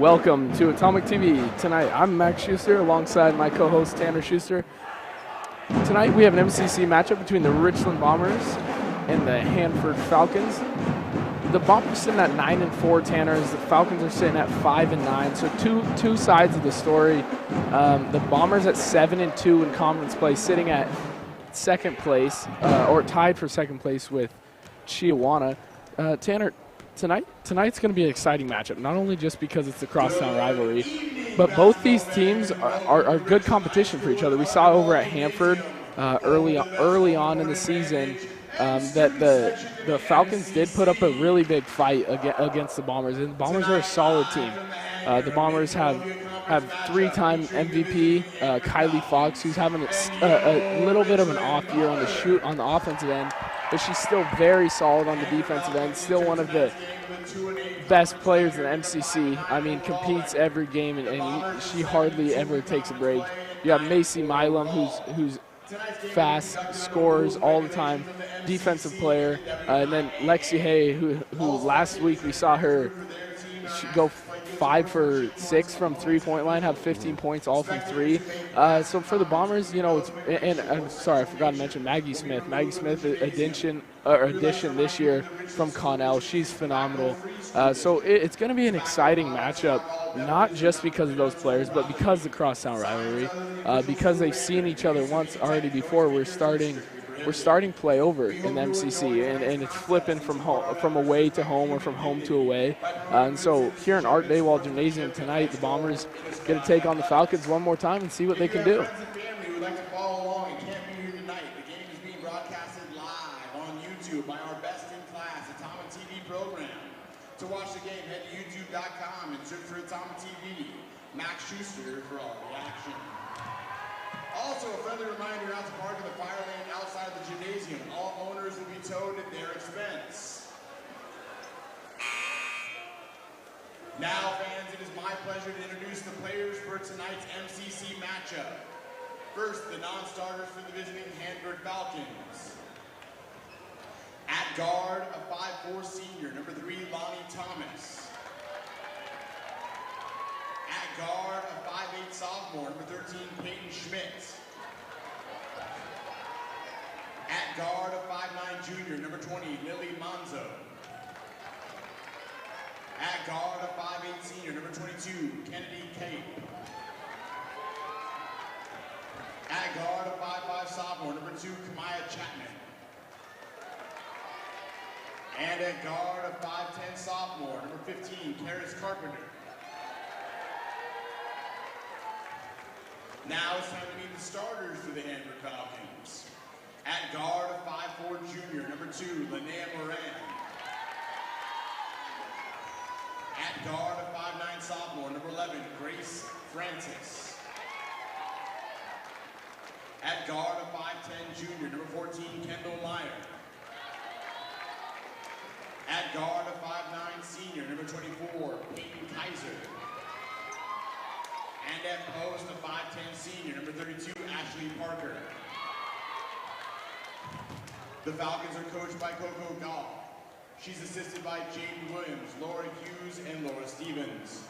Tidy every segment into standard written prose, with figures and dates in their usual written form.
Welcome to Atomic TV. Tonight, I'm Max Schuster alongside my co-host Tanner Schuster. Tonight, we have an MCC matchup between the Richland Bombers and the Hanford Falcons. The Bombers sitting at 9-4, Tanner, as the Falcons are sitting at 5-9. So two sides of the story. The Bombers at 7-2 in conference play, sitting at second place, or tied for second place with Chiawana. Tanner, tonight's going to be an exciting matchup, not only just because it's the crosstown rivalry, but both these teams are good competition for each other. We saw over at Hanford early on in the season that the Falcons did put up a really big fight against the Bombers, and the Bombers are a solid team. The Bombers have three-time MVP Kylie Fox, who's having a little bit of an off year on the offensive end, but she's still very solid on the defensive end, still one of the best players in the MCC. I mean, competes every game, and she hardly ever takes a break. You have Macy Milam, who's fast, scores all the time, defensive player, and then Lexi Hay, who last week we saw her go 5 for 6 from three-point line, have 15 points all from three. So for the Bombers, you know, and I'm sorry, I forgot to mention Maggie Smith. Maggie Smith addition this year from Connell. She's phenomenal. So it's going to be an exciting matchup, not just because of those players, but because of the crosstown rivalry, because they've seen each other once already before. We're starting play over in the MCC, and it's flipping from away to home or from home to away. And so here in Art Dawald Gymnasium tonight, the Bombers going to take on the Falcons one more time and see what they can do. By our best-in-class Atomic TV program. To watch the game, head to youtube.com and search for Atomic TV. Max Schuster for all the action. Also, a friendly reminder not to park in the fire lane outside of the gymnasium. All owners will be towed at their expense. Now, fans, it is my pleasure to introduce the players for tonight's MCC matchup. First, the non-starters for the visiting Hanford Falcons. At guard, a 5'4" senior, number 3, Lonnie Thomas. At guard, a 5'8" sophomore, number 13, Peyton Schmidt. At guard, a 5'9" junior, number 20, Lily Manzo. At guard, a 5'8" senior, number 22, Kennedy Cape. At guard, a 5'5" sophomore, number 2, Kamaya Chapman. And at guard, a 5'10" sophomore, number 15, Karis Carpenter. Now it's time to meet the starters for the Hanford Falcons. At guard, a 5'4" junior, number 2, Linnea Moran. At guard, a 5'9" sophomore, number 11, Grace Francis. At guard, a 5'10" junior, number 14, Kendall Meyer. At guard, a 5'9" senior, number 24, Peyton Kaiser. And at post, a 5'10" senior, number 32, Ashley Parker. The Falcons are coached by Coco Gall. She's assisted by Jaden Williams, Laura Hughes, and Laura Stevens.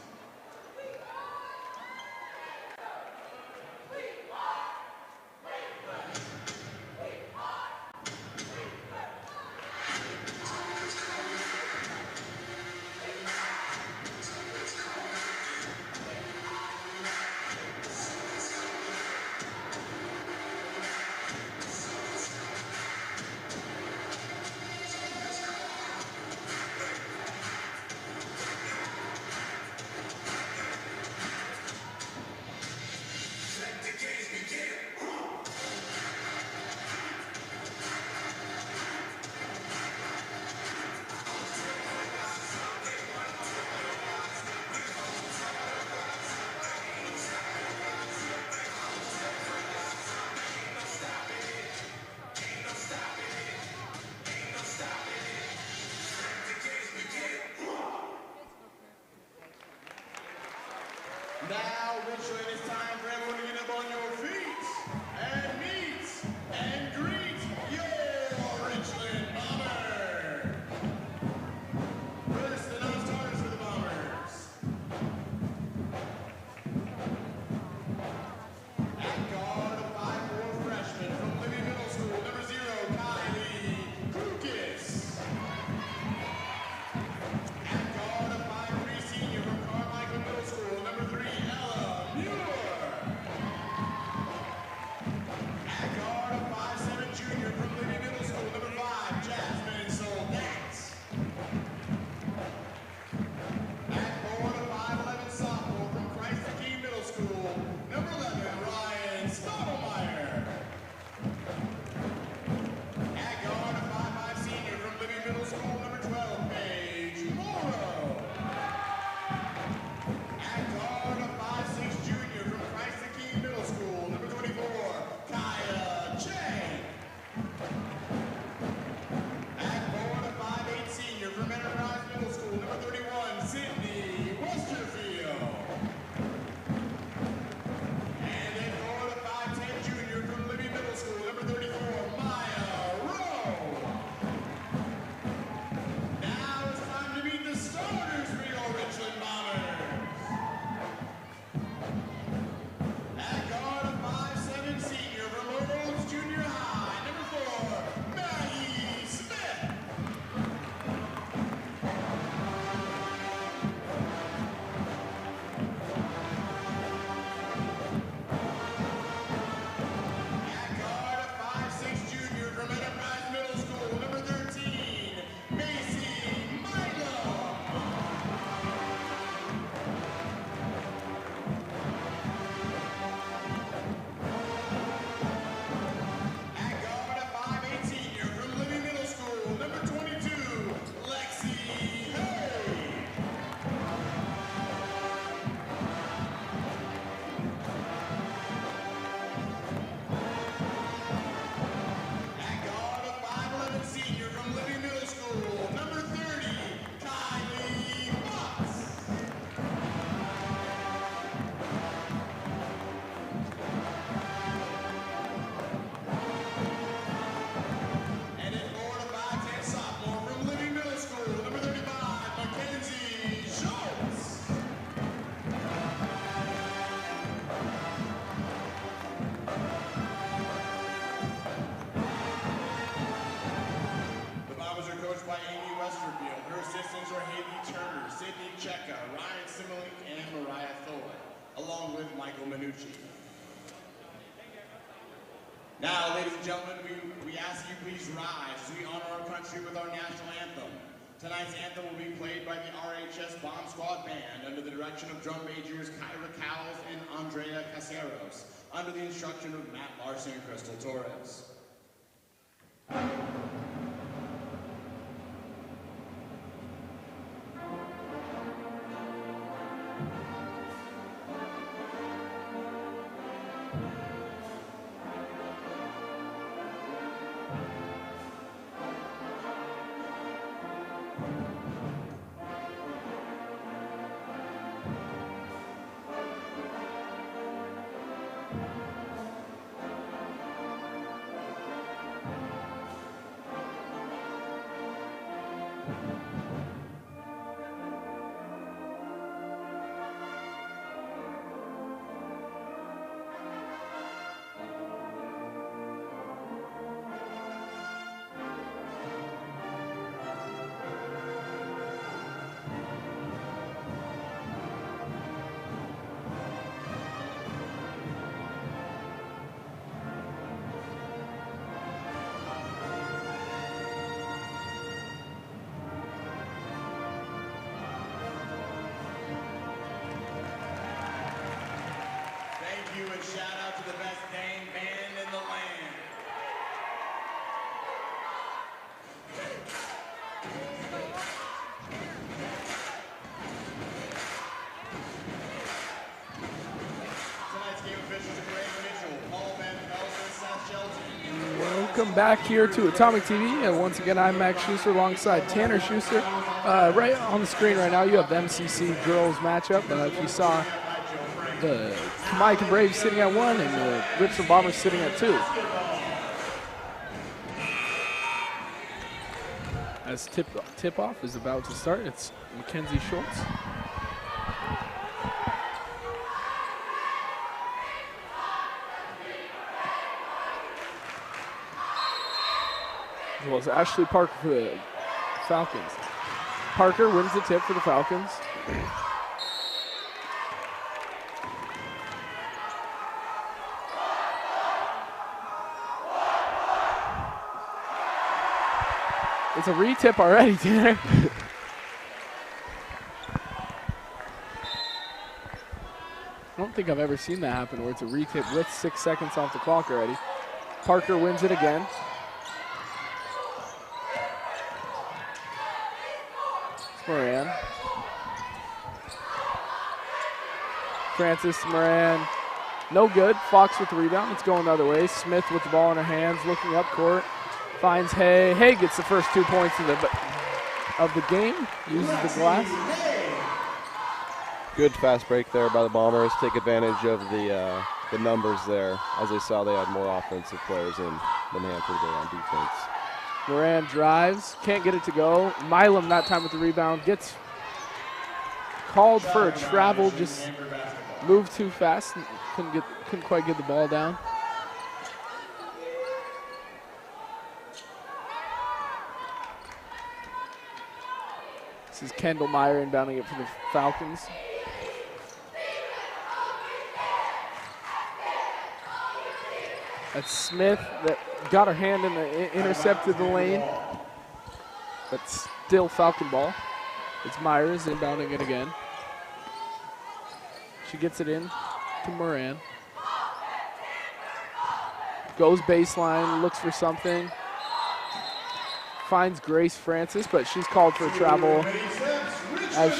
Now, Richland, it's time for everyone to get up on your feet and meet and greet your Richland Bomber. First, the non-starters for the Bombers. along with Michael Minucci. Now, ladies and gentlemen, we ask you please rise as we honor our country with our national anthem. Tonight's anthem will be played by the RHS Bomb Squad Band under the direction of drum majors Kyra Cowles and Andrea Caseros, under the instruction of Matt Larson and Crystal Torres. Thank you, and shout out to the best dang band in the land. Tonight's game officials are Greg Mitchell, Paul Van Velden, Seth Shelton. Welcome back here to Atomic TV, and once again, I'm Max Schuster alongside Tanner Schuster. Right on the screen right now, you have the MCC girls matchup. If you saw the Jamaican Braves sitting at 1 and the Richland Bombers sitting at 2. As tip-off is about to start, it's Mackenzie Schultz. As well as Ashley Parker for the Falcons. Parker wins the tip for the Falcons. It's a retip already, Tanner. I don't think I've ever seen that happen where it's a retip with 6 seconds off the clock already. Parker wins it again. It's Moran. Francis Moran. No good. Fox with the rebound. It's going the other way. Smith with the ball in her hands, looking up court. Finds Hay. Hay gets the first 2 points of the game. Uses the glass. Good fast break there by the Bombers. Take advantage of the numbers there. As they saw, they had more offensive players than Hanford did on defense. Moran drives. Can't get it to go. Milam that time with the rebound. Gets called for a travel. Just moved too fast. Couldn't quite get the ball down. This is Kendall Meyer inbounding it for the Falcons. That's Smith that got her hand in the intercepted the lane. But still Falcon ball. It's Myers inbounding it again. She gets it in to Moran. Goes baseline, looks for something. Finds Grace Francis, but she's called for a travel as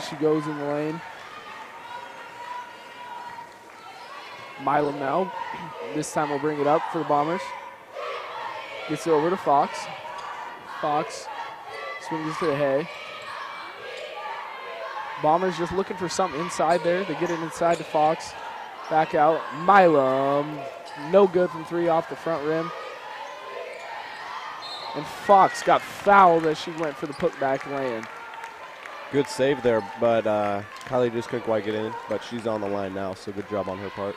she goes in the lane. Milam now. This time we'll bring it up for the Bombers. Gets it over to Fox. Fox swings it to Hay. Bombers just looking for something inside there. They get it inside to Fox. Back out. Milam. No good from 3 off the front rim. And Fox got fouled as she went for the putback lay-in. Good save there, but Kylie just couldn't quite get in, but she's on the line now, so good job on her part.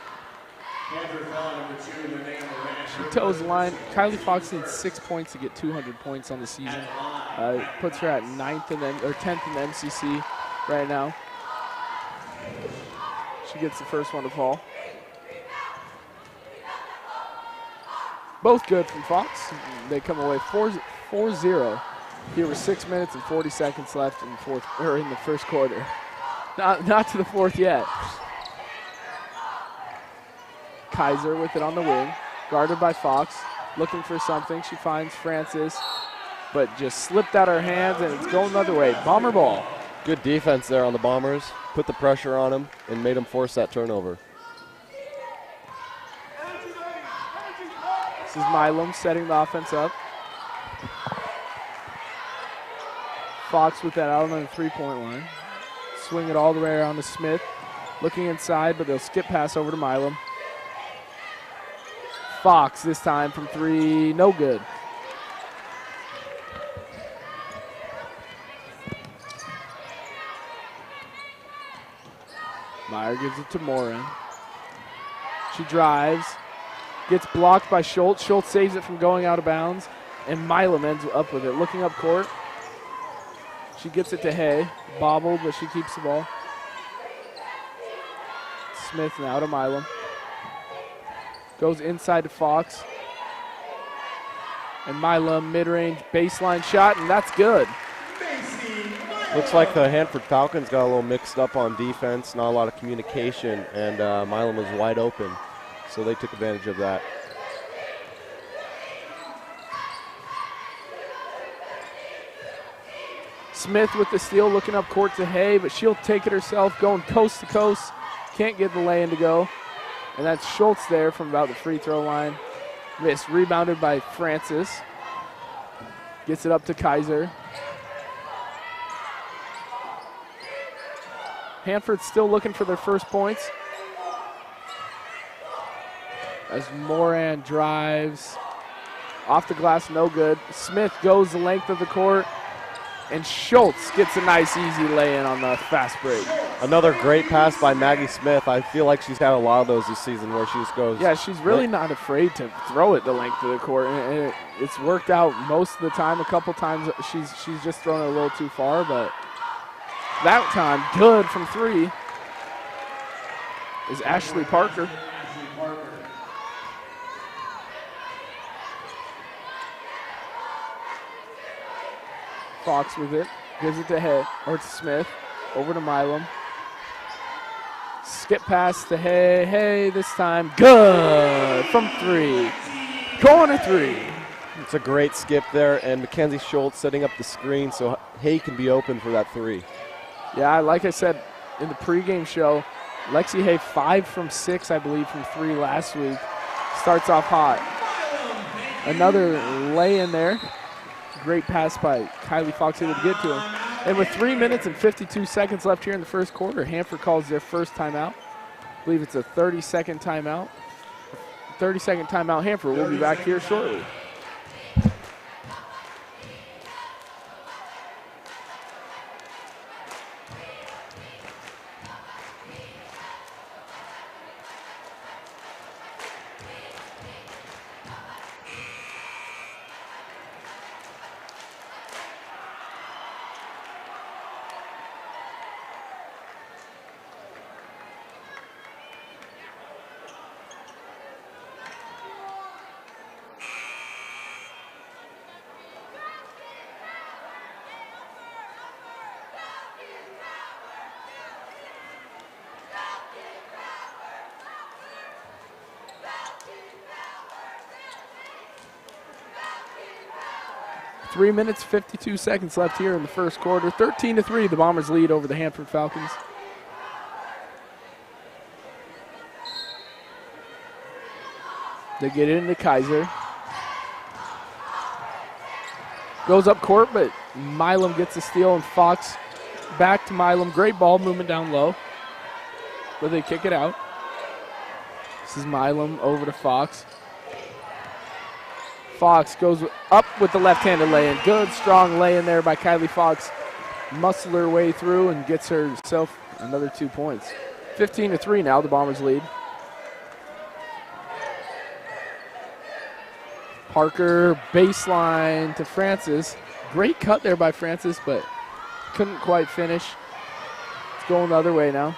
She toes the line. Kylie Fox needs 6 points to get 200 points on the season. Puts her at 10th in the MCC right now. She gets the first one to fall. Both good from Fox. They come away 4-0. Here were 6 minutes and 40 seconds left in the first quarter. Not to the fourth yet. Kaiser with it on the wing, guarded by Fox, looking for something. She finds Francis, but just slipped out her hands, and it's going the other way. Bomber ball. Good defense there on the Bombers. Put the pressure on them and made them force that turnover. This is Milam setting the offense up. Fox with that out on the three-point line. Swing it all the way around to Smith. Looking inside, but they'll skip pass over to Milam. Fox this time from three, no good. Meyer gives it to Morin. She drives, gets blocked by Schultz. Schultz saves it from going out of bounds, and Milam ends up with it. Looking up court. She gets it to Hay. Bobbled, but she keeps the ball. Smith now to Milam. Goes inside to Fox. And Milam mid-range baseline shot, and that's good. Looks like the Hanford Falcons got a little mixed up on defense, not a lot of communication, and Milam was wide open, so they took advantage of that. Smith with the steal, looking up court to Hay, but she'll take it herself, going coast to coast. Can't get the lay-in to go. And that's Schultz there from about the free throw line. Missed, rebounded by Francis. Gets it up to Kaiser. Hanford still looking for their first points. As Moran drives. Off the glass, no good. Smith goes the length of the court. And Schultz gets a nice, easy lay-in on the fast break. Another great pass by Maggie Smith. I feel like she's had a lot of those this season where she just goes. Yeah, she's really not afraid to throw it the length of the court. And it's worked out most of the time. A couple times she's just thrown it a little too far, but that time, good from three, is Ashley Parker. Fox with it, gives it to Hay, or to Smith, over to Milam. Skip pass to Hay, Hay this time, good from three, corner three. It's a great skip there, and Mackenzie Schultz setting up the screen so Hay can be open for that three. Yeah, like I said in the pregame show, Lexi Hay 5 from 6, I believe, from three last week. Starts off hot. Another lay in there. Great pass by Kylie Fox able to get to him. And with 3 minutes and 52 seconds left here in the first quarter, Hanford calls their first timeout. I believe it's a 30-second timeout. 30-second timeout, Hanford. We'll be back here shortly. Three minutes, 52 seconds left here in the first quarter. 13-3, the Bombers lead over the Hanford Falcons. They get it into Kaiser. Goes up court, but Milam gets the steal, and Fox back to Milam. Great ball movement down low. But they kick it out. This is Milam over to Fox. Fox goes up with the left-handed lay-in. Good, strong lay-in there by Kylie Fox. Muscle her way through and gets herself another 2 points. 15-3 now, the Bombers lead. Parker, baseline to Francis. Great cut there by Francis, but couldn't quite finish. It's going the other way now.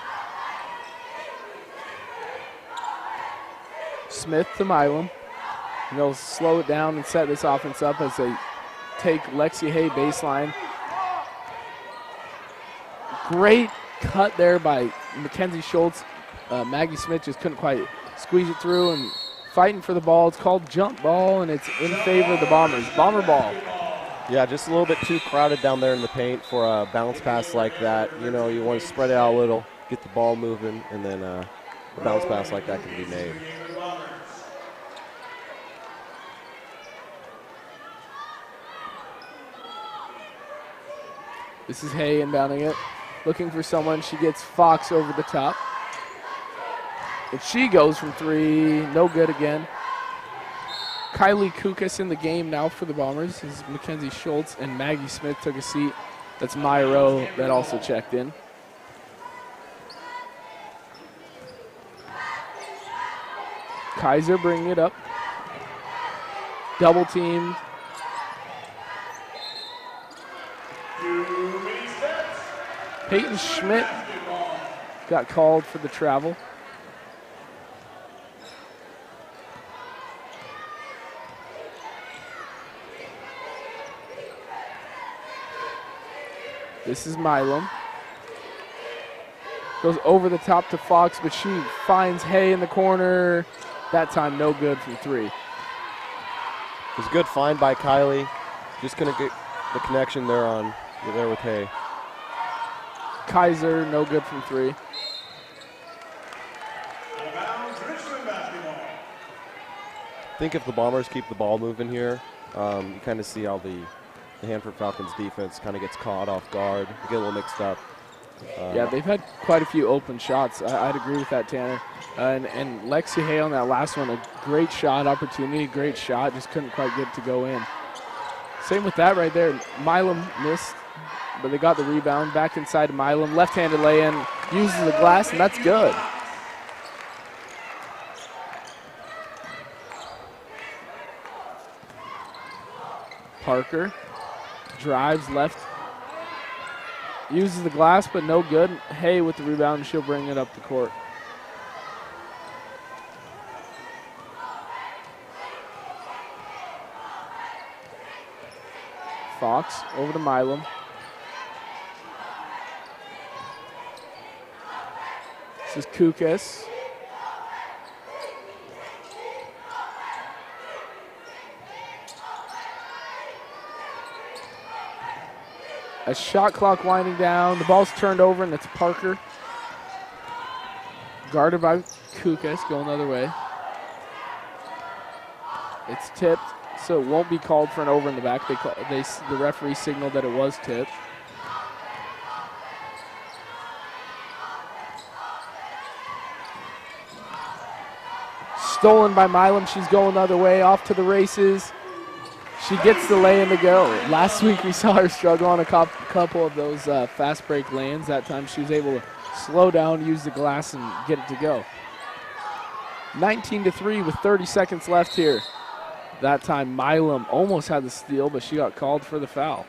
Smith to Milam. And they'll slow it down and set this offense up as they take Lexi Hay baseline. Great cut there by Mackenzie Schultz. Maggie Smith just couldn't quite squeeze it through and fighting for the ball. It's called jump ball, and it's in favor of the Bombers. Bomber ball. Yeah, just a little bit too crowded down there in the paint for a bounce pass like that. You know, you want to spread it out a little, get the ball moving, and then a bounce pass like that can be made. This is Hay inbounding it. Looking for someone. She gets Fox over the top. And she goes from three. No good again. Kylie Kukas in the game now for the Bombers. This is Mackenzie Schultz, and Maggie Smith took a seat. That's Maya Rowe that also checked in. Kaiser bringing it up. Double teamed. Peyton Schmidt got called for the travel. This is Milam. Goes over the top to Fox, but she finds Hay in the corner. That time, no good from three. It was a good find by Kylie. Just couldn't get the connection there with Hay. Kaiser, no good from three. I think if the Bombers keep the ball moving here, you kind of see how the Hanford Falcons defense kind of gets caught off guard. They get a little mixed up. Yeah, they've had quite a few open shots. I'd agree with that, Tanner. And Lexi Hay on that last one, a great shot opportunity, great shot, just couldn't quite get it to go in. Same with that right there. Milam missed, but they got the rebound. Back inside to Milam, left-handed lay-in, uses the glass, and that's good. Parker drives left, uses the glass, but no good. Hay with the rebound, and she'll bring it up the court. Fox over to Milam. This is Kukas. A shot clock winding down. The ball's turned over, and it's Parker. Guarded by Kukas, going the other way. It's tipped, so it won't be called for an over in the back. The referee signaled that it was tipped. Stolen by Milam. She's going the other way, off to the races. She gets the lay-in to go. Last week we saw her struggle on a couple of those fast break lay-ins. That time she was able to slow down, use the glass, and get it to go. 19-3 with 30 seconds left here. That time Milam almost had the steal, but she got called for the foul.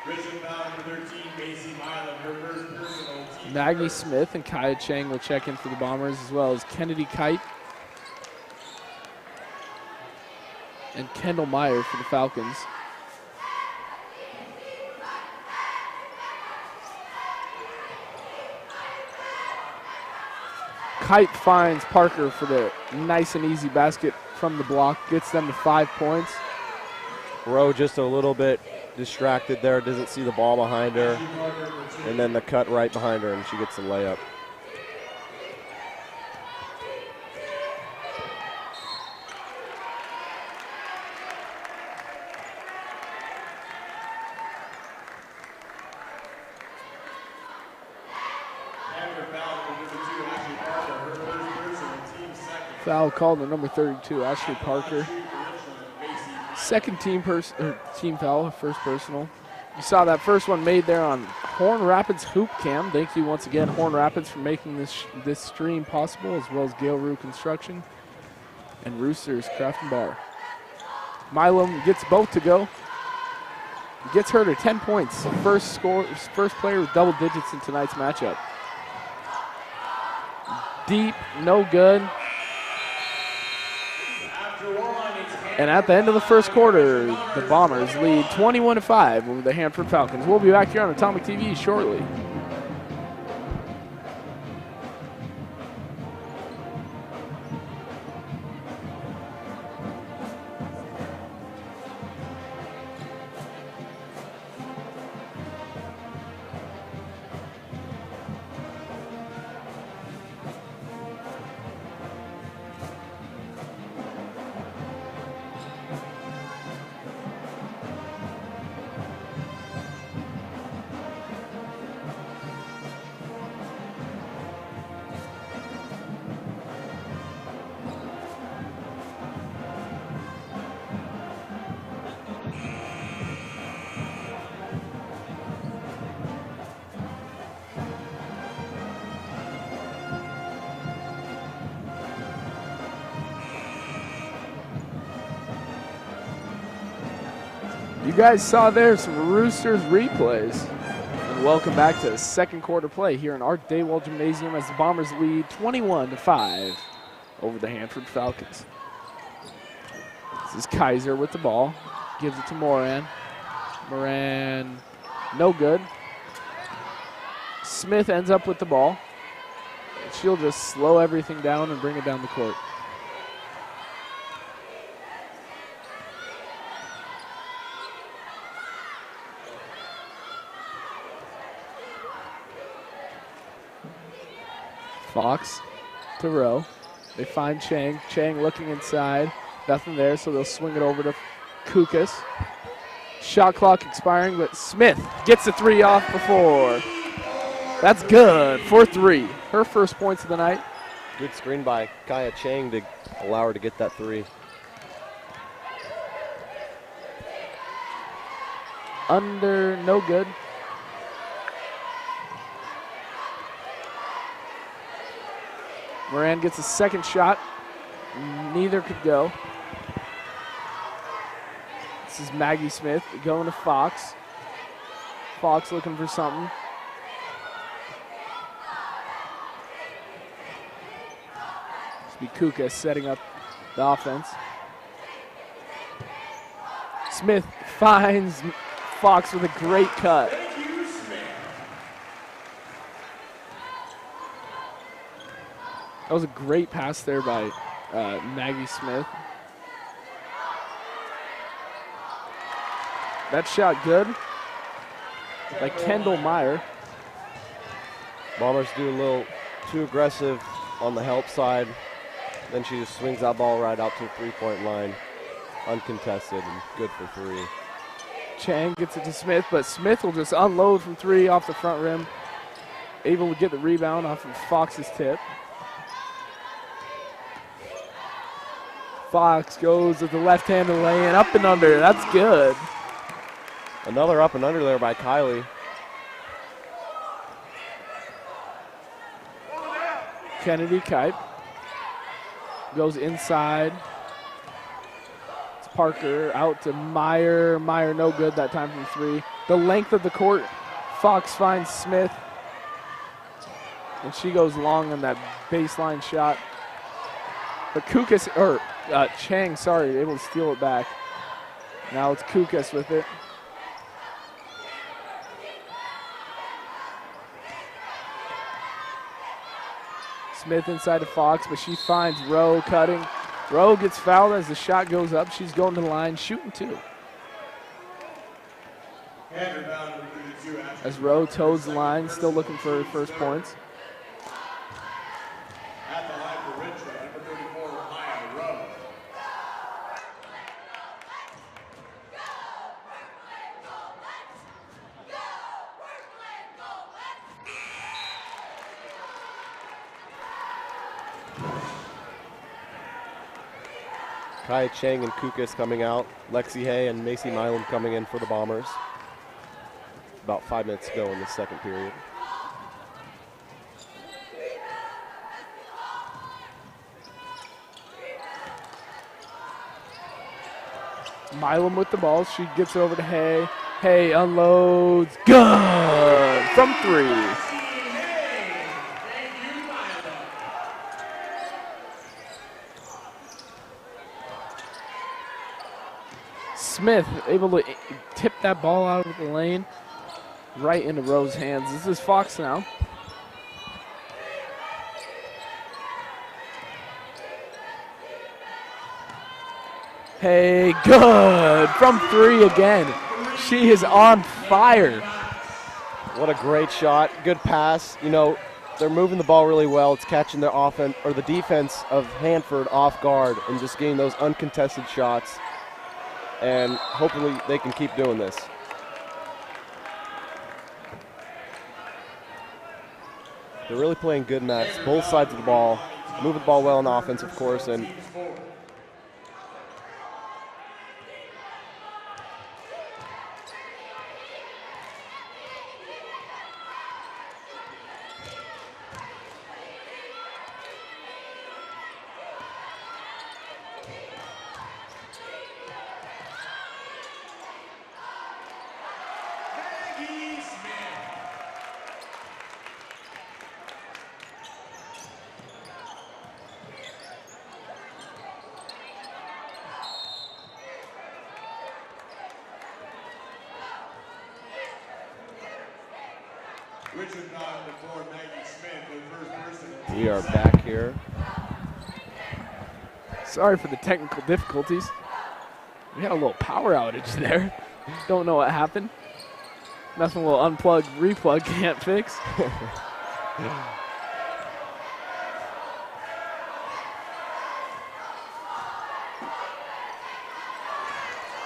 Richland foul number 13, Macy Milam, her first personal team. Maggie Smith and Kaya Chang will check in for the Bombers, as well as Kennedy Kite and Kendall Meyer for the Falcons. Kite finds Parker for the nice and easy basket from the block, gets them to 5 points. Rowe just a little bit distracted there, doesn't see the ball behind her, and then the cut right behind her, and she gets the layup. Foul called on number 32, Ashley Parker. Second team foul, her first personal. You saw that first one made there on Horn Rapids Hoop Cam. Thank you once again, Horn Rapids, for making this stream possible, as well as Gale Rue Construction and Roosters Craft and Bar. Milam gets both to go. Gets her to 10 points. First player with double digits in tonight's matchup. Deep, no good. And at the end of the first quarter, the Bombers lead 21-5 over the Hanford Falcons. We'll be back here on Atomic TV shortly. You guys saw there some Roosters replays. And welcome back to the second quarter play here in Art Dawald Gymnasium as the Bombers lead 21-5 over the Hanford Falcons. This is Kaiser with the ball. Gives it to Moran. Moran, no good. Smith ends up with the ball. She'll just slow everything down and bring it down the court. Fox to Rowe. They find Chang. Chang looking inside. Nothing there, so they'll swing it over to Kukas. Shot clock expiring, but Smith gets the three off before. That's good for three. Her first points of the night. Good screen by Kaya Chang to allow her to get that three. Under, no good. Moran gets a second shot. Neither could go. This is Maggie Smith going to Fox. Fox looking for something. This will be Kuka setting up the offense. Smith finds Fox with a great cut. That was a great pass there by Maggie Smith. That shot good by Kendall Meyer. Bombers do a little too aggressive on the help side. Then she just swings that ball right out to the three-point line. Uncontested and good for three. Chang gets it to Smith, but Smith will just unload from three off the front rim. Able to get the rebound off of Fox's tip. Fox goes with the left-handed lay-in, up and under. That's good. Another up and under there by Kylie. Kennedy Kipe goes inside. It's Parker out to Meyer. Meyer no good that time from three. The length of the court. Fox finds Smith. And she goes long on that baseline shot. But Kukas, or Chang, sorry, able to steal it back. Now it's Kukas with it. Smith inside to Fox, but she finds Rowe cutting. Rowe gets fouled as the shot goes up. She's going to the line, shooting two. As Rowe toes the line, still looking for her first points. At the line for Richland, number 34, Maya Rowe. Kai Chang and Kukas coming out. Lexi Hay and Macy Milam coming in for the Bombers. About 5 minutes to go in the second period. Milam with the ball. She gets it over to Hay. Hay unloads. Good from three. Smith able to tip that ball out of the lane right into Rowe's hands. This is Fox now. Hey, good. From 3 again. She is on fire. What a great shot. Good pass. You know, they're moving the ball really well. It's catching the offense or the defense of Hanford off guard and just getting those uncontested shots. And hopefully they can keep doing this. They're really playing good match, both sides of the ball. Moving the ball well on the offense, of course, and we are back here. Sorry for the technical difficulties. We had a little power outage there. Don't know what happened. Nothing we'll unplug, replug can't fix.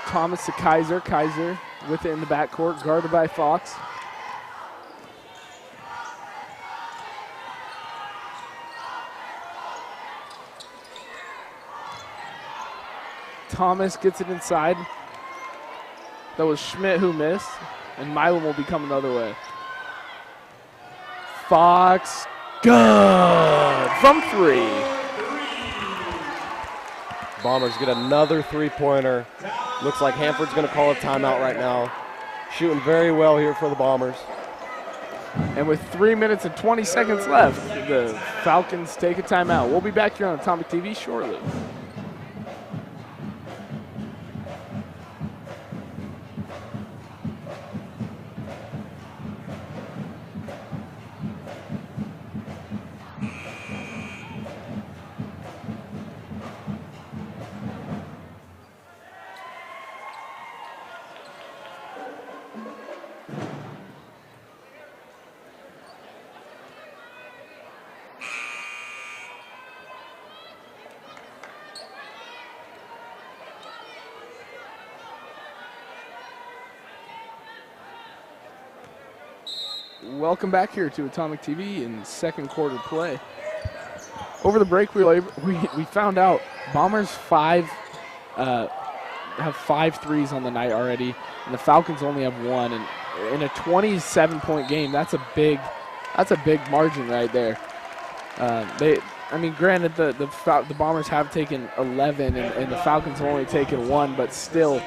Thomas to Kaiser. Kaiser with it in the backcourt, guarded by Fox. Thomas gets it inside. That was Schmidt who missed, and Milam will be coming the other way. Fox, good, from 3. Bombers get another three-pointer. Looks like Hanford's going to call a timeout right now. Shooting very well here for the Bombers. And with 3 minutes and 20 seconds left, the Falcons take a timeout. We'll be back here on Atomic TV shortly. Welcome back here to Atomic TV in second quarter play. Over the break, we found out Bombers have 5 threes on the night already, and the Falcons only have 1. And in a 27-point game, that's a big margin right there. Granted, the Bombers have taken 11, and the Falcons have only taken 1, but still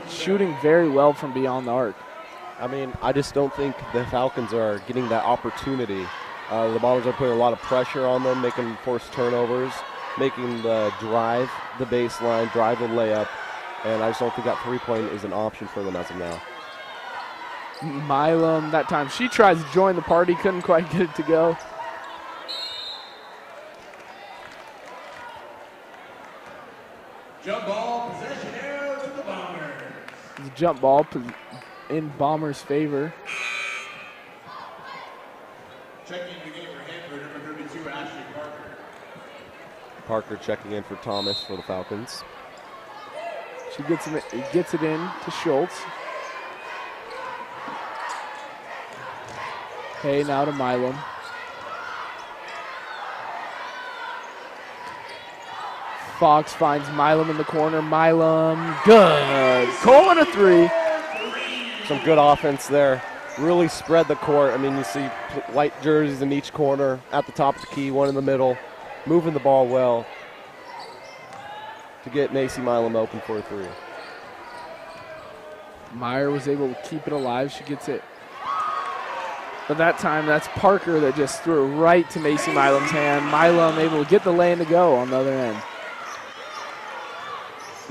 shooting very well from beyond the arc. I mean, I just don't think the Falcons are getting that opportunity. The Bombers are putting a lot of pressure on them, making forced turnovers, making the drive the baseline, drive the layup, and I just don't think that three-point is an option for them as of now. Milam, that time she tries to join the party, couldn't quite get it to go. Jump ball, possession arrow to the Bombers. The jump ball in Bombers' favor. Checking the game for Hanford, number 32, Ashley Parker. Parker checking in for Thomas for the Falcons. She gets it in to Schultz. Hey, now to Milam. Fox finds Milam in the corner. Milam, good. Calling a 3. Some good offense there. Really spread the court. I mean, you see white jerseys in each corner, at the top of the key, one in the middle, moving the ball well to get Macy Milam open for a 3. Meyer was able to keep it alive. She gets it. But that time, that's Parker that just threw it right to Macy Milam's hand. Milam able to get the lane to go on the other end.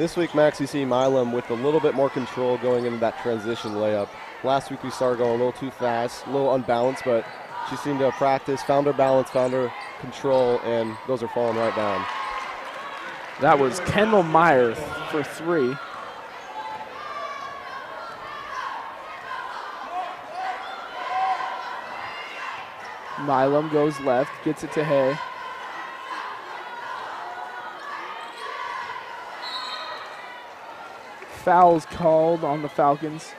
This week, MCC Milam with a little bit more control going into that transition layup. Last week we started going a little too fast, a little unbalanced, but she seemed to have practiced, found her balance, found her control, and those are falling right down. That was Kendall Meyer for 3. Milam goes left, gets it to Hay. Foul's called on the Falcons.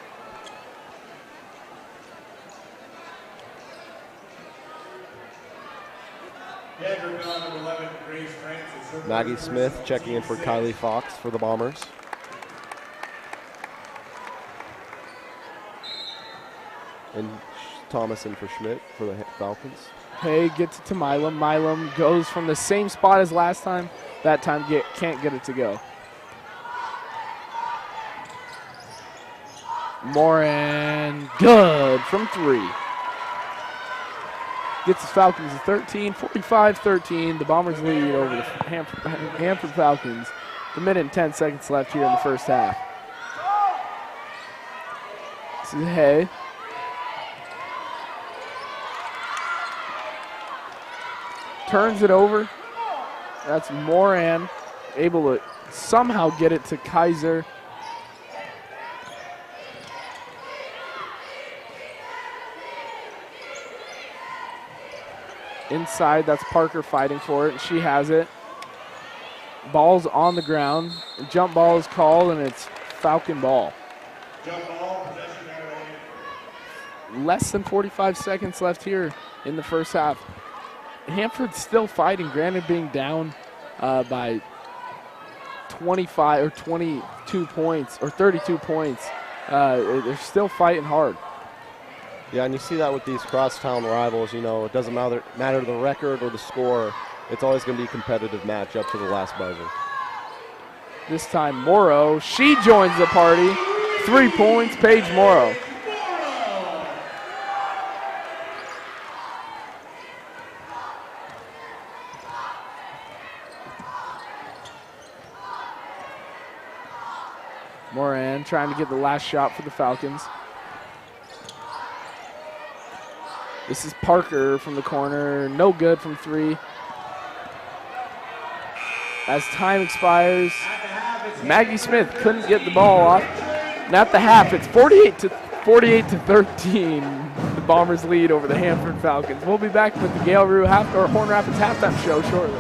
Maggie Smith checking in for Kylie Fox for the Bombers. And Thomas in for Schmidt for the Falcons. Hay gets it to Milam. Milam goes from the same spot as last time. That time can't get it to go. Moran, good from 3. Gets the Falcons to 13, 45-13. The Bombers lead over the Hanford Falcons. A minute and 10 seconds left here in the first half. This is Hay. Turns it over. That's Moran, able to somehow get it to Kaiser. Inside, that's Parker fighting for it, and she has it. Ball's on the ground. The jump ball is called, and it's Falcon ball. Jump ball, possession area. Less than 45 seconds left here in the first half. Hanford's still fighting, granted being down by 25 or 22 points or 32 points. They're still fighting hard. Yeah, and you see that with these crosstown rivals. You know, it doesn't matter the record or the score. It's always going to be a competitive match up to the last buzzer. This time Morrow, she joins the party. 3 points, Paige Morrow. Moran trying to get the last shot for the Falcons. This is Parker from the corner, no good from 3. As time expires, Maggie Smith couldn't get the ball off. And at the half, it's 48 to 13. The Bombers lead over the Hanford Falcons. We'll be back with the Gale Rue Horn Rapids halftime show shortly.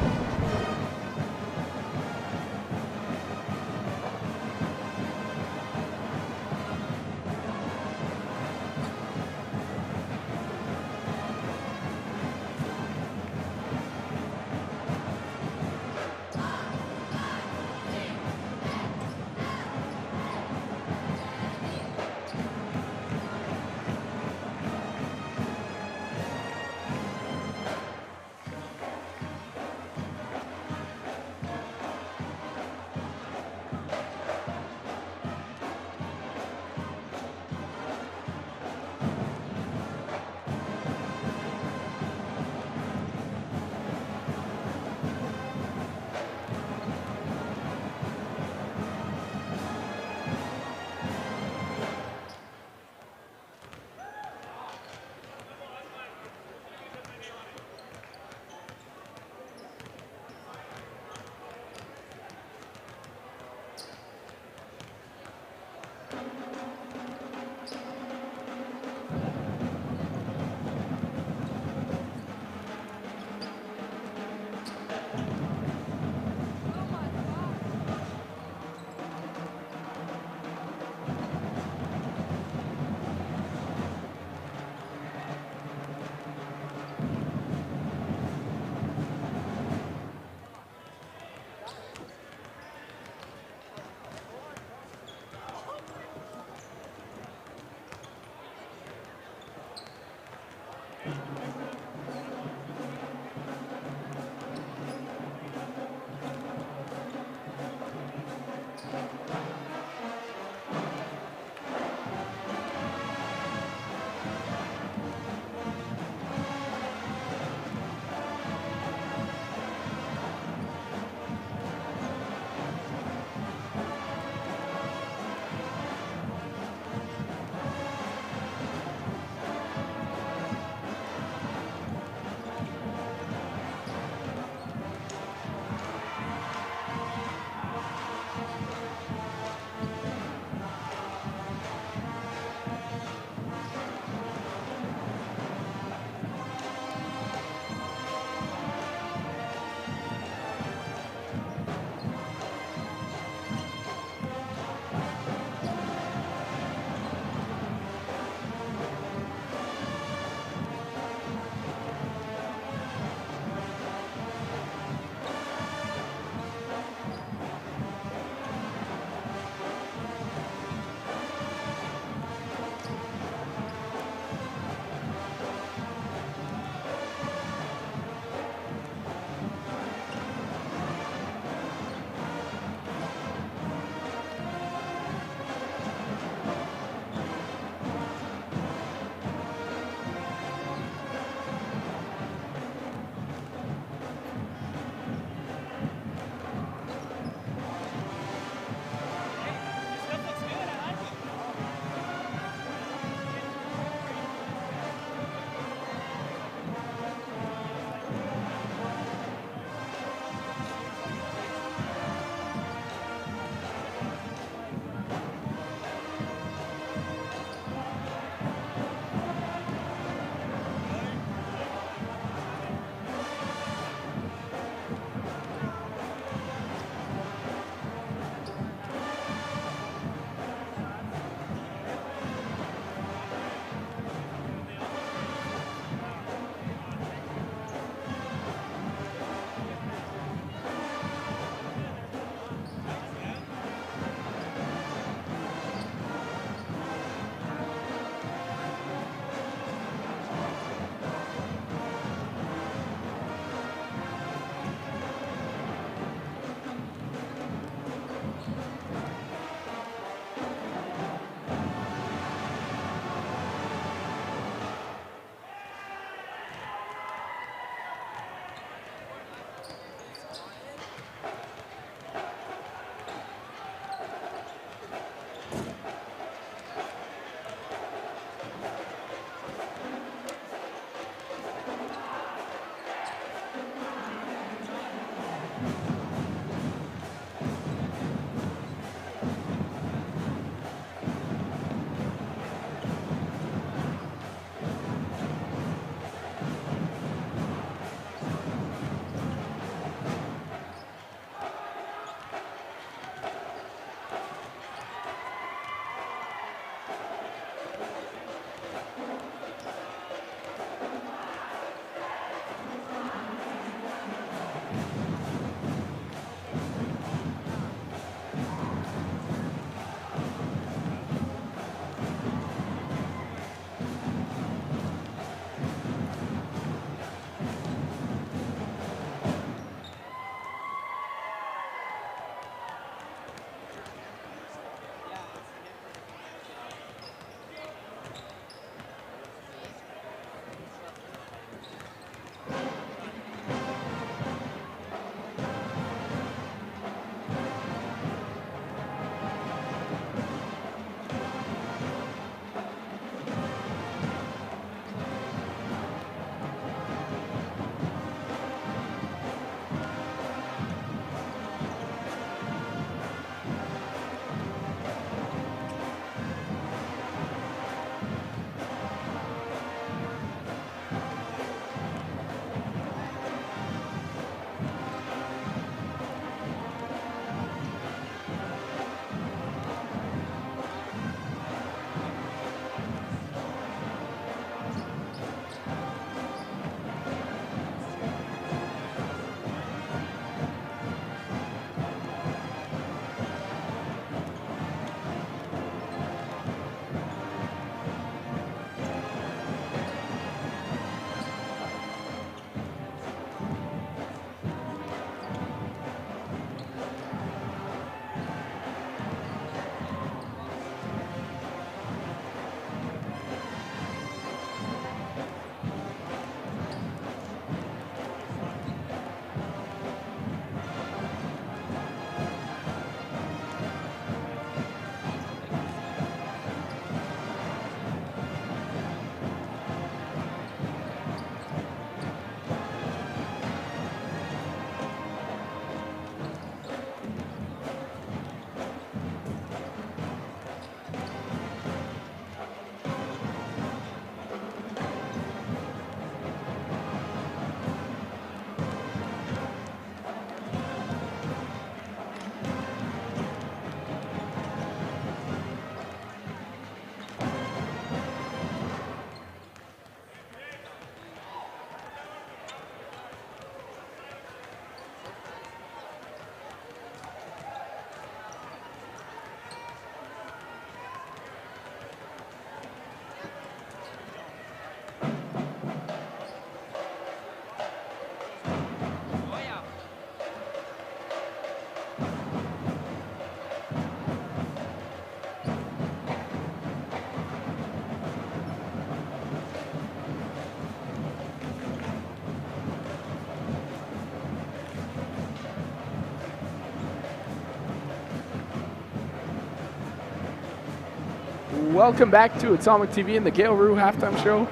Welcome back to Atomic TV and the Gail Rue halftime show.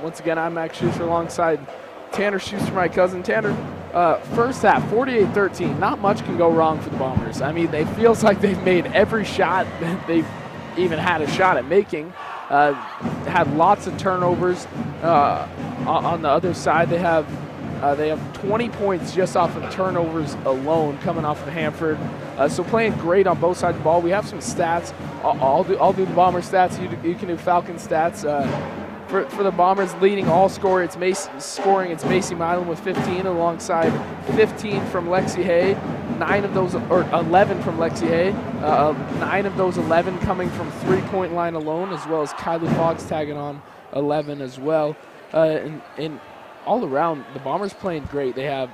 Once again, I'm Max Schuster alongside Tanner Schuster, my cousin. Tanner, first half, 48-13. Not much can go wrong for the Bombers. I mean, it feels like they've made every shot that they've even had a shot at making. Had lots of turnovers. On the other side, they have 20 points just off of turnovers alone coming off of Hanford. So playing great on both sides of the ball. We have some stats. I'll do the Bomber stats. You can do Falcon stats. For the Bombers, leading all scorer, it's Macy Milan with 15, alongside 15 from Lexi Hay. 11 from Lexi Hay. 9 of those 11 coming from three-point line alone, as well as Kylie Fox tagging on 11 as well. And all around, the Bombers playing great. They have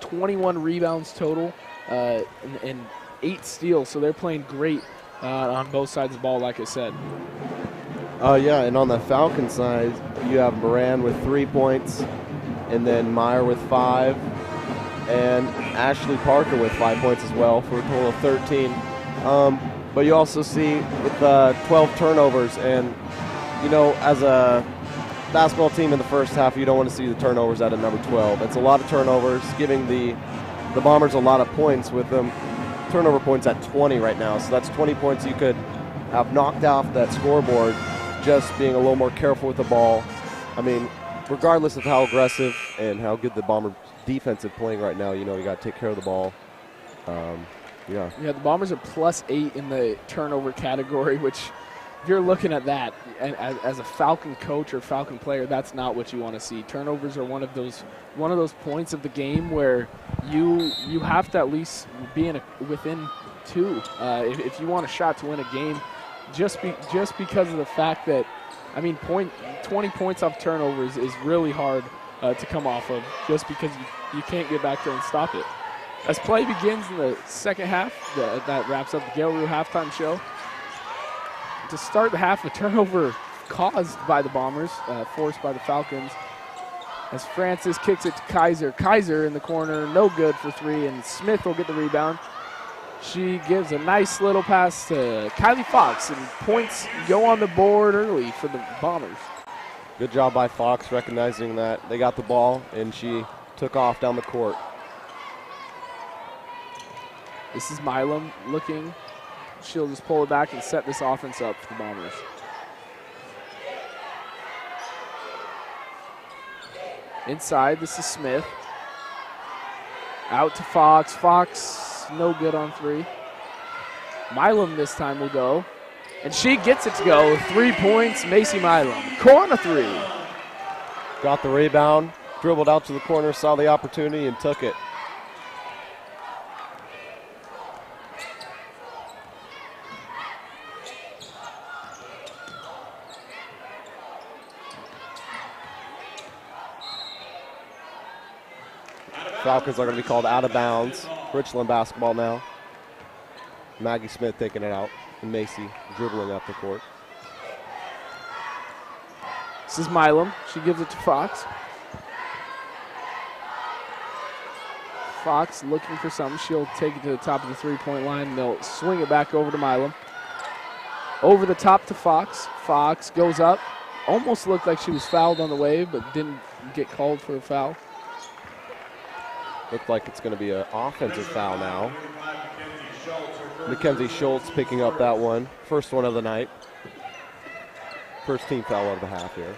21 rebounds total and 8 steals, so they're playing great on both sides of the ball, like I said. Yeah, and on the Falcon side, you have Moran with 3 points, and then Meyer with 5, and Ashley Parker with 5 points as well, for a total of 13. But you also see with 12 turnovers, and, you know, as a basketball team in the first half, you don't want to see the turnovers at a number 12. It's a lot of turnovers, giving the the Bombers a lot of points with them. Turnover points at 20 right now, so that's 20 points you could have knocked off that scoreboard just being a little more careful with the ball. I mean, regardless of how aggressive and how good the Bomber defense is playing right now, you know, you got to take care of the ball. Yeah, the Bombers are +8 in the turnover category, which if you're looking at that and as a Falcon coach or Falcon player, that's not what you want to see. Turnovers are one of those points of the game where you have to at least be within 2 if you want a shot to win a game. Just because of the fact that, I mean, 20 points off turnovers is really hard to come off of, just because you can't get back there and stop it. As play begins in the second half, that wraps up the Gale-Rue halftime show. To start the half, a turnover caused by the Bombers, forced by the Falcons, as Francis kicks it to Kaiser. Kaiser in the corner, no good for 3, and Smith will get the rebound. She gives a nice little pass to Kylie Fox, and points go on the board early for the Bombers. Good job by Fox recognizing that they got the ball, and she took off down the court. This is Milam looking. She'll just pull it back and set this offense up for the Bombers. Inside, this is Smith. Out to Fox. Fox, no good on 3. Milam this time will go. And she gets it to go. 3 points, Macy Milam. Corner 3. Got the rebound, dribbled out to the corner, saw the opportunity, and took it. Falcons are going to be called out of bounds. Richland basketball now. Maggie Smith taking it out, and Macy dribbling up the court. This is Milam. She gives it to Fox. Fox looking for something. She'll take it to the top of the 3-point line, and they'll swing it back over to Milam. Over the top to Fox. Fox goes up. Almost looked like she was fouled on the way, but didn't get called for a foul. Looked like it's going to be an offensive foul now. Mackenzie Schultz picking up that one. First one of the night. First team foul of the half here.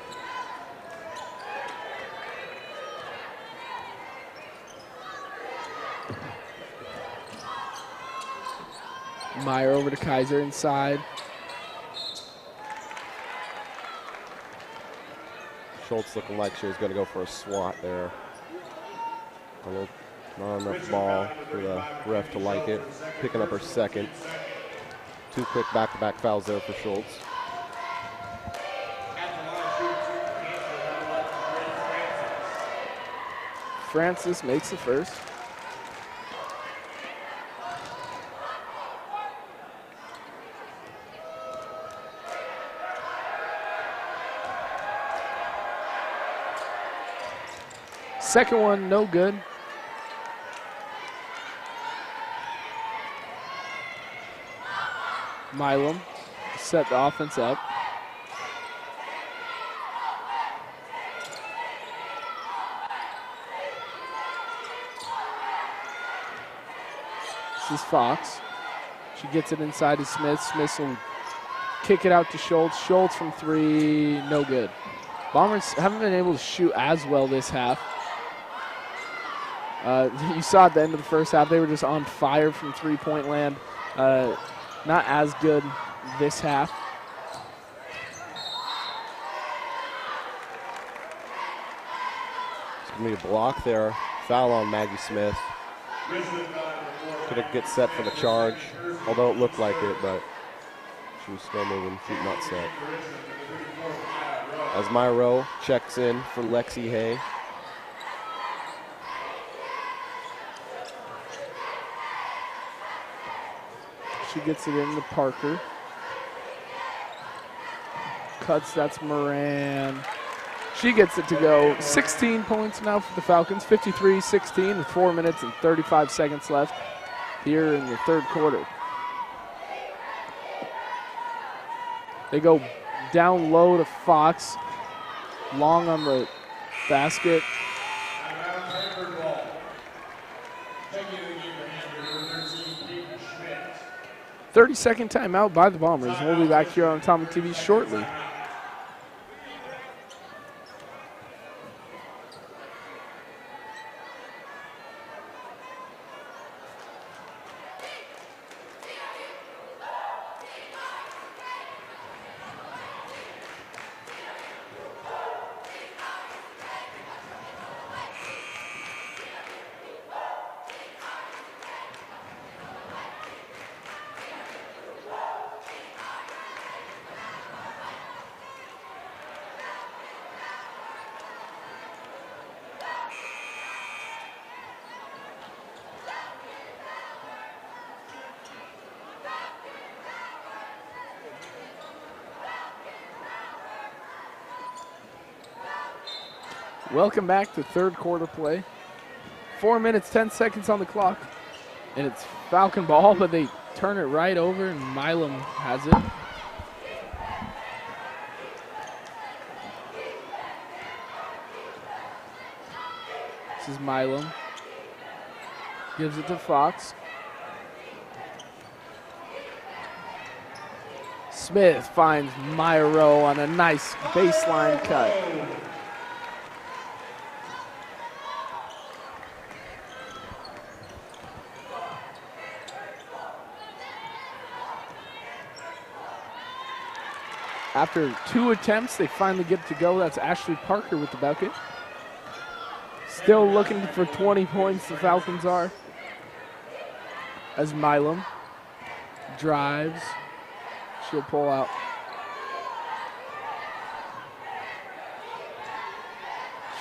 Meyer over to Kaiser inside. Schultz looking like she was going to go for a swat there. A little, not enough ball for the ref to like it. Picking up her second. 2 quick back-to-back fouls there for Schultz. Francis makes the first. Second one, no good. Milam set the offense up. This is Fox. She gets it inside to Smith. Smith will kick it out to Schultz. Schultz from 3, no good. Bombers haven't been able to shoot as well this half. You saw at the end of the first half, they were just on fire from 3-point land. Not as good this half. It's going to be a block there. Foul on Maggie Smith. Could get set for the charge, although it looked like it, but she was still moving, feet not set. As Myro checks in for Lexi Hay. She gets it into Parker. Cuts, that's Moran. She gets it to go. 16 points now for the Falcons, 53-16 with 4 minutes and 35 seconds left here in the third quarter. They go down low to Fox. Long on the basket. 30-second timeout by the Bombers. We'll be back here on Atomic TV shortly. Welcome back to third quarter play. 4 minutes, 10 seconds on the clock. And it's Falcon ball, but they turn it right over, and Milam has it. This is Milam. Gives it to Fox. Smith finds Myro on a nice baseline cut. After 2 attempts, they finally get it to go. That's Ashley Parker with the bucket. Still looking for 20 points, the Falcons are. As Milam drives. She'll pull out.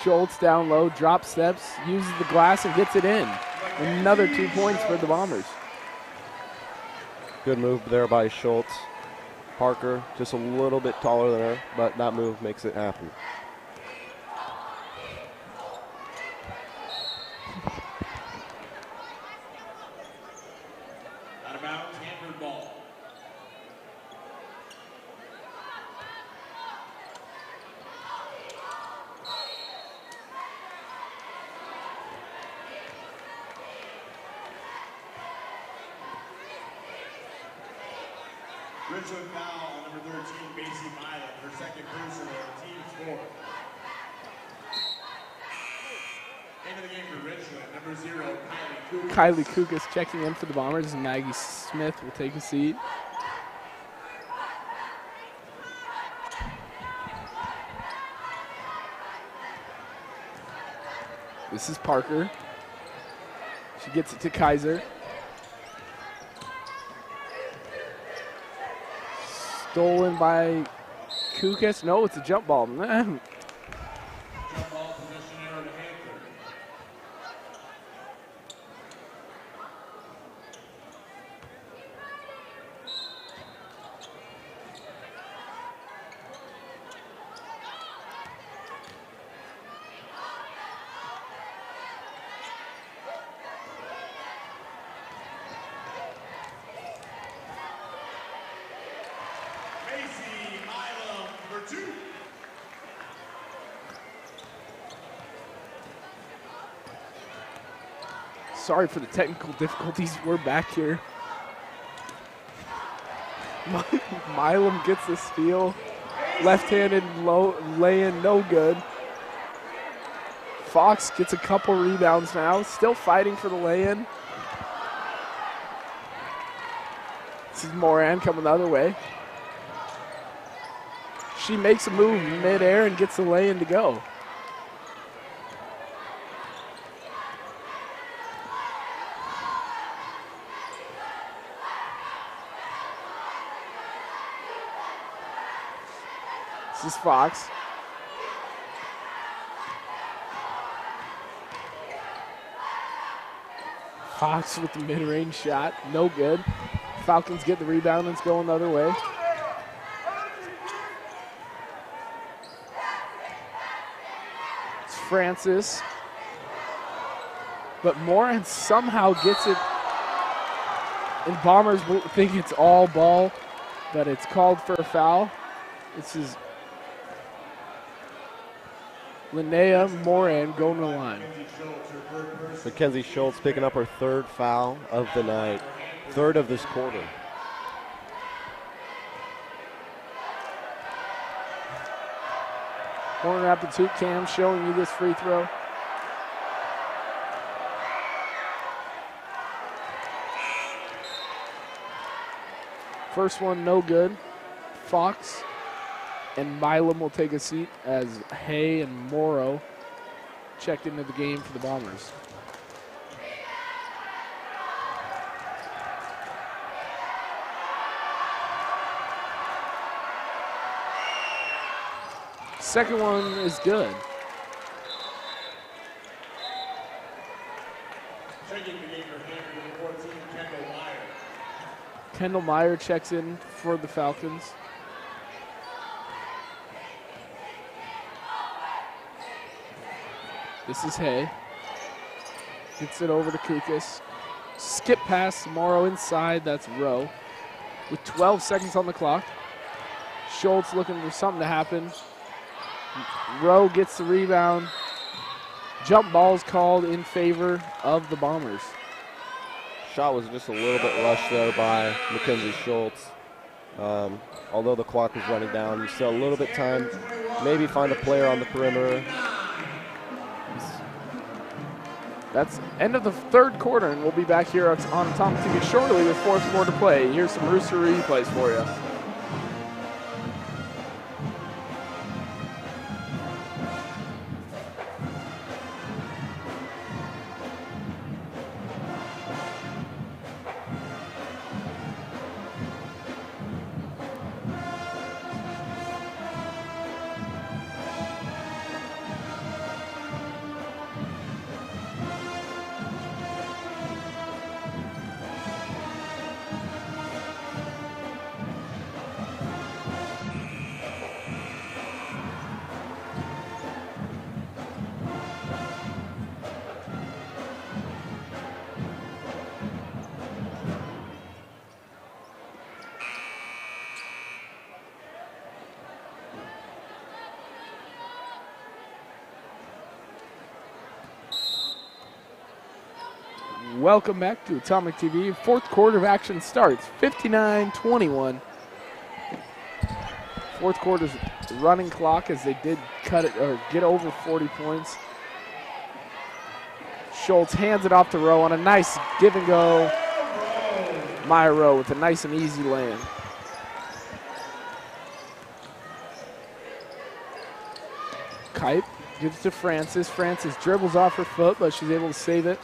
Schultz down low, drop steps, uses the glass and gets it in. Another 2 points for the Bombers. Good move there by Schultz. Parker just a little bit taller than her, but that move makes it happen. Out of bounds, Hanford ball. Richland foul on number 13, Macy Milam, her second personal, team's fourth. Into the game for Richland, number 0, Kylie Kukas checking in for the Bombers, and Maggie Smith will take a seat. This is Parker. She gets it to Kaiser. Stolen by Kukas. No, it's a jump ball. Jump ball position arrow to Hanford. Macy Milam, number 2. Sorry for the technical difficulties. We're back here. Milam gets the steal. Left-handed low lay-in, no good. Fox gets a couple rebounds now. Still fighting for the lay-in. This is Moran coming the other way. She makes a move mid-air and gets the lay-in to go. This is Fox. Fox with the mid-range shot, no good. Falcons get the rebound and it's going the other way. It's Francis. But Moran somehow gets it. And Bombers think it's all ball, but it's called for a foul. This is Linnea Moran going to the line. Mackenzie Schultz picking up her 3rd foul of the night, 3rd of this quarter. Horn Rapids Hoop Cam showing you this free throw. First one, no good. Fox and Milam will take a seat as Hay and Morrow checked into the game for the Bombers. Second one is good. Kendall Meyer checks in for the Falcons. This is Hay. Gets it over to Kukas. Skip pass, Morrow inside, that's Rowe. With 12 seconds on the clock. Schultz looking for something to happen. Rowe gets the rebound. Jump ball's called in favor of the Bombers. Shot was just a little bit rushed there by Mackenzie Schultz. Although the clock was running down, you still a little bit time. Maybe find a player on the perimeter. That's end of the third quarter, and we'll be back here on Atomic TV shortly with fourth quarter play. Here's some Rooster replays for you. Welcome back to Atomic TV. Fourth quarter of action starts, 59-21. Fourth quarter's running clock as they did cut it or get over 40 points. Schultz hands it off to Rowe on a nice give and go. Maya Rowe with a nice and easy land. Kipe gives to Francis. Francis dribbles off her foot, but she's able to save it.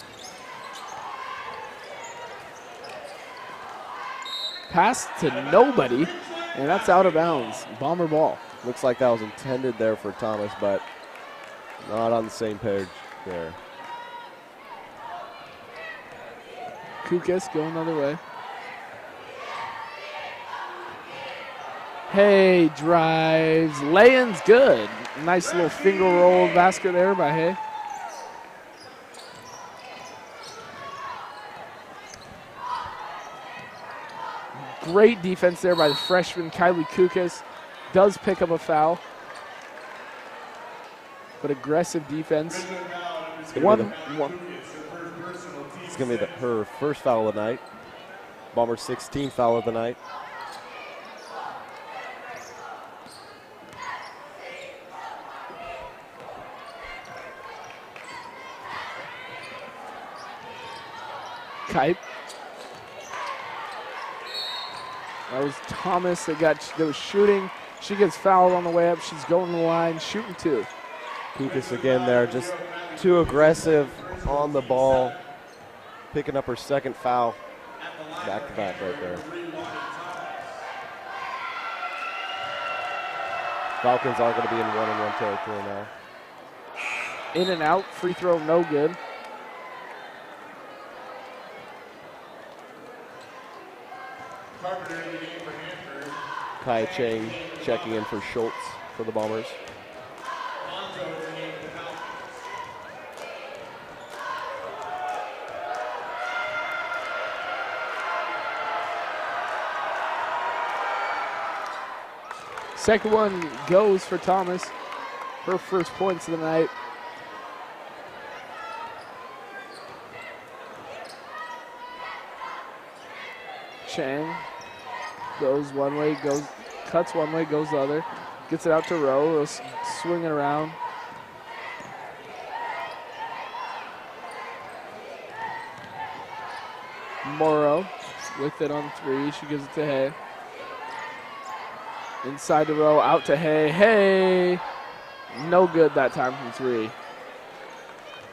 Pass to nobody, and that's out of bounds. Bomber ball. Looks like that was intended there for Thomas, but not on the same page there. Kukas going another way. Hay drives, lay-in's good. Nice little finger roll basket there by Hay. Great defense there by the freshman, Kylie Kukas. Does pick up a foul. But aggressive defense. It's going to be her first foul of the night. Bomber's 16th foul of the night. Kipe. That was Thomas that was shooting. She gets fouled on the way up. She's going to the line, shooting two. Kukas again there, just too aggressive on the ball, picking up her second foul. Back to back right there. Falcons are going to be in one-on-one territory now. In and out, free throw no good. Kai Chang checking in for Schultz for the Bombers. Second one goes for Thomas. Her first points of the night. Chang goes one way, cuts one way, goes the other. Gets it out to Rowe. swing it around. Morrow with it on 3. She gives it to Hay. Inside the row, out to Hay. Hay! No good that time from 3.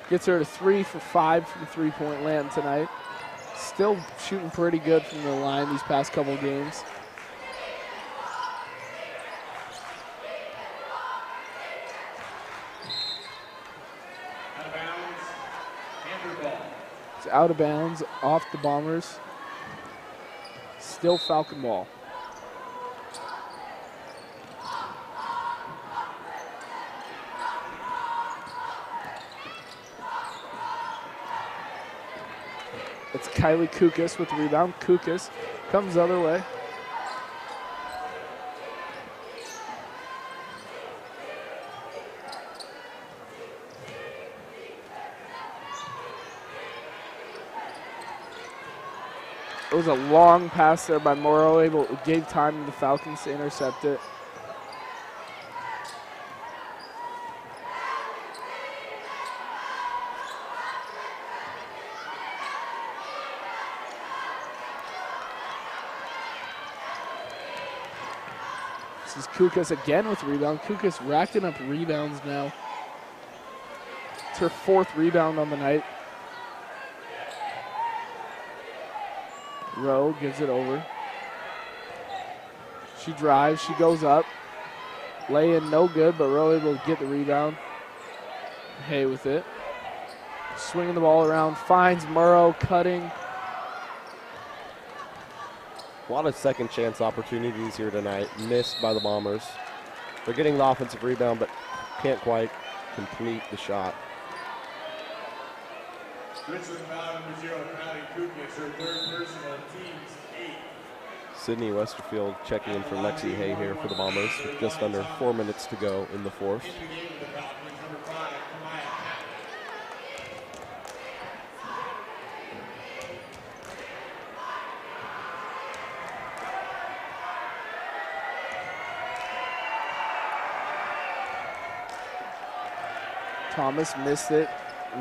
Gets her to 3 for 5 from the three-point land tonight. Still shooting pretty good from the line these past couple games. Out of bounds, Hanford ball. It's out of bounds, off the Bombers. Still Falcon ball. It's Kylie Kukas with the rebound. Kukas comes the other way. It was a long pass there by Morrow. Gave time to the Falcons to intercept it. This is Kukas again with the rebound. Kukas racking up rebounds now. It's her 4th rebound on the night. Rowe gives it over. She drives, she goes up. Lay in no good, but Rowe able to get the rebound. Hay with it. Swinging the ball around, finds Morrow cutting. A lot of second chance opportunities here tonight, missed by the Bombers. They're getting the offensive rebound, but can't quite complete the shot. Richland foul number 0, Kylie Kukas, her 3rd personal, team's 8. Sydney Westerfield checking in for Lexi Hay here for the Bombers with just under 4 minutes to go in the 4th. In the game with the Falcons, number 5, Kamaya Pack. Thomas missed it.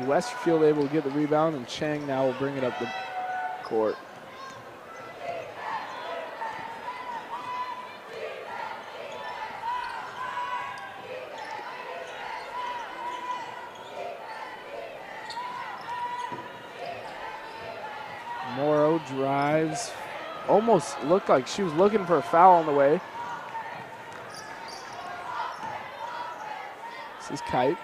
Westerfield able to get the rebound, and Chang now will bring it up the court. Morrow drives. Almost looked like she was looking for a foul on the way. This is Kite.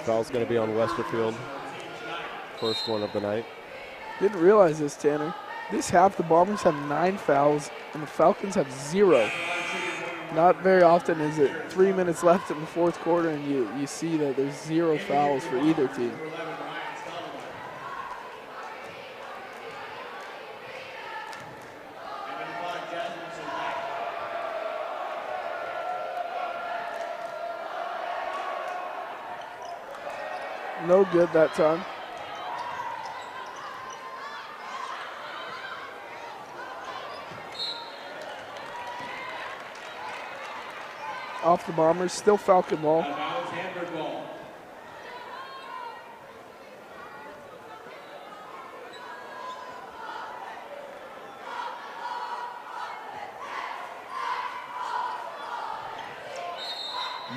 Foul's going to be on Westerfield. First one of the night. Didn't realize this, Tanner. This half, the Bombers have 9 fouls, and the Falcons have 0. Not very often is it 3 minutes left in the 4th quarter, and you see that there's 0 fouls for either team. No good that time. Off the Bombers, still Falcon ball.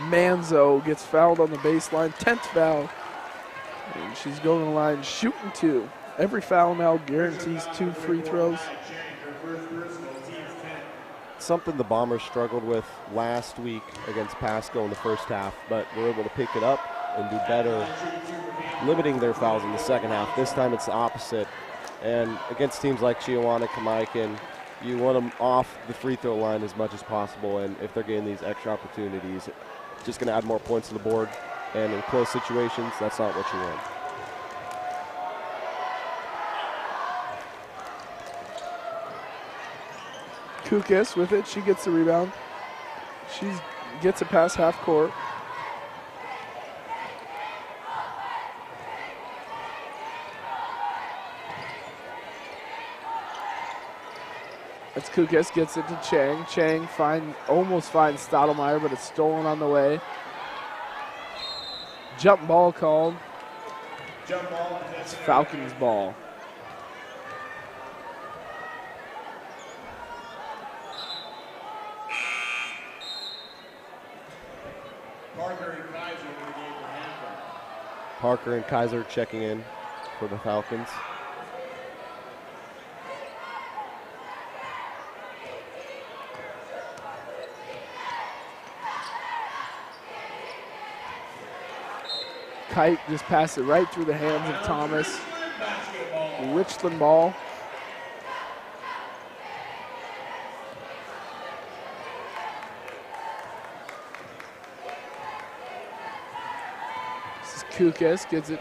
Manzo gets fouled on the baseline, 10th foul. And she's going to the line shooting 2. Every foul now guarantees 2 free throws. Something the Bombers struggled with last week against Pasco in the first half, but were able to pick it up and do better, limiting their fouls in the second half. This time it's the opposite. And against teams like Chiawana, Kamaikan, you want them off the free throw line as much as possible, and if they're getting these extra opportunities, it's just going to add more points to the board. And in close situations, that's not what you want. Kukas with it. She gets the rebound. She gets it past half court. As Kukes gets it to Chang. Chang almost finds Stottlemyre, but it's stolen on the way. Jump ball called. Jump ball. It's Falcons ball. Parker and Kaiser in the game for Hanford. Parker and Kaiser checking in for the Falcons. Kite just passed it right through the hands of Thomas. Richland ball. This is Kukes, gets it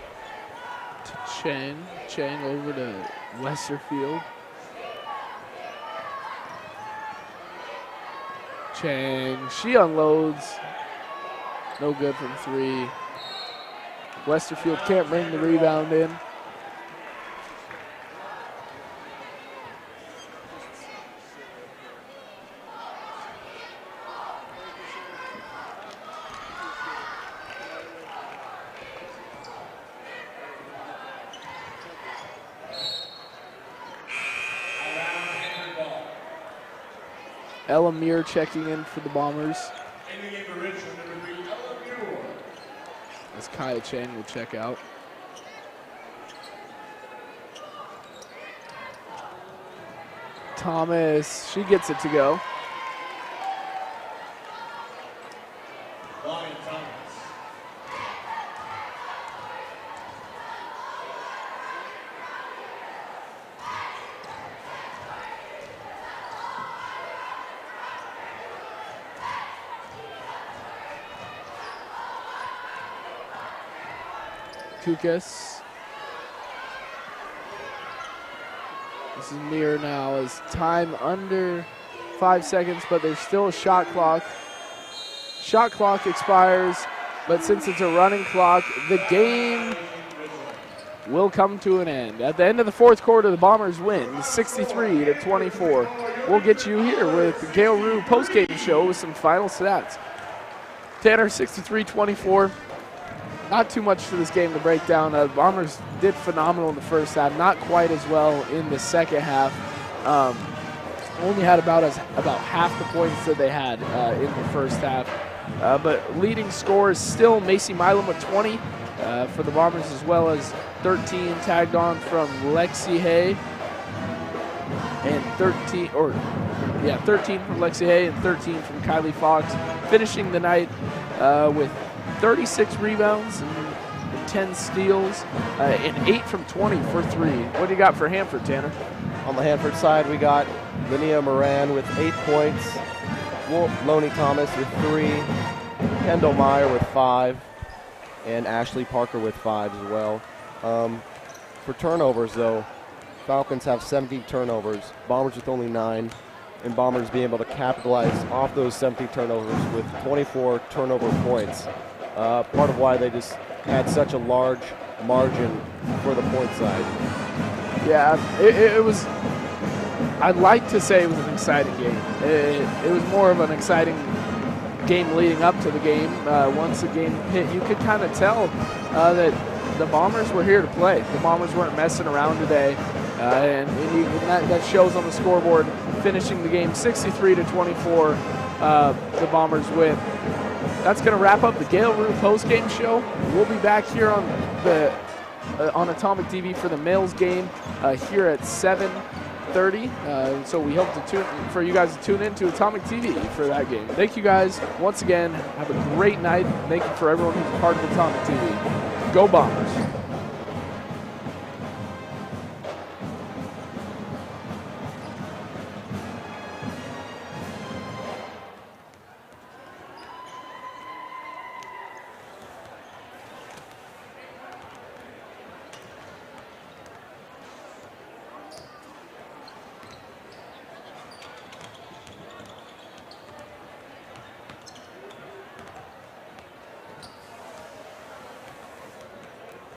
to Chang. Chang over to Westerfield. Chang, she unloads. No good from three. Westerfield can't bring the rebound in. Ella Muir checking in for the Bombers. In the game for Richland, number 3, Ella Muir. As Kaya Chang will check out. Thomas, she gets it to go. Lonnie Thomas. Kukes. This is Muir now as time under 5 seconds, but there's still a shot clock. Shot clock expires, but since it's a running clock, the game will come to an end. At the end of the fourth quarter, the Bombers win 63-24. We'll get you here with the Gail Rue postgame show with some final stats. Tanner, 63-24. Not too much to this game to break down. Bombers did phenomenal in the first half, not quite as well in the second half. Only had about half the points that they had in the first half. But leading scorers still Macy Milam with 20 for the Bombers, as well as 13 tagged on from Lexi Hay, and 13 from Lexi Hay and 13 from Kylie Fox, finishing the night with 36 rebounds and 10 steals and 8 from 20 for 3. What do you got for Hanford, Tanner? On the Hanford side, we got Linnea Moran with 8 points, Lonnie Thomas with 3, Kendall Meyer with 5, and Ashley Parker with 5 as well. For turnovers, though, Falcons have 17 turnovers, Bombers with only 9, and Bombers being able to capitalize off those 17 turnovers with 24 turnover points. Part of why they just had such a large margin for the point side. Yeah, it was, I'd like to say it was an exciting game. It was more of an exciting game leading up to the game. Once the game hit, you could kind of tell that the Bombers were here to play. The Bombers weren't messing around today, and that shows on the scoreboard, finishing the game 63-24. The Bombers win. That's going to wrap up the Gail Rue post-game show. We'll be back here on Atomic TV for the males game here at 7:30. So we hope for you guys to tune in to Atomic TV for that game. Thank you guys once again. Have a great night. Thank you for everyone who's part of Atomic TV. Go Bombers.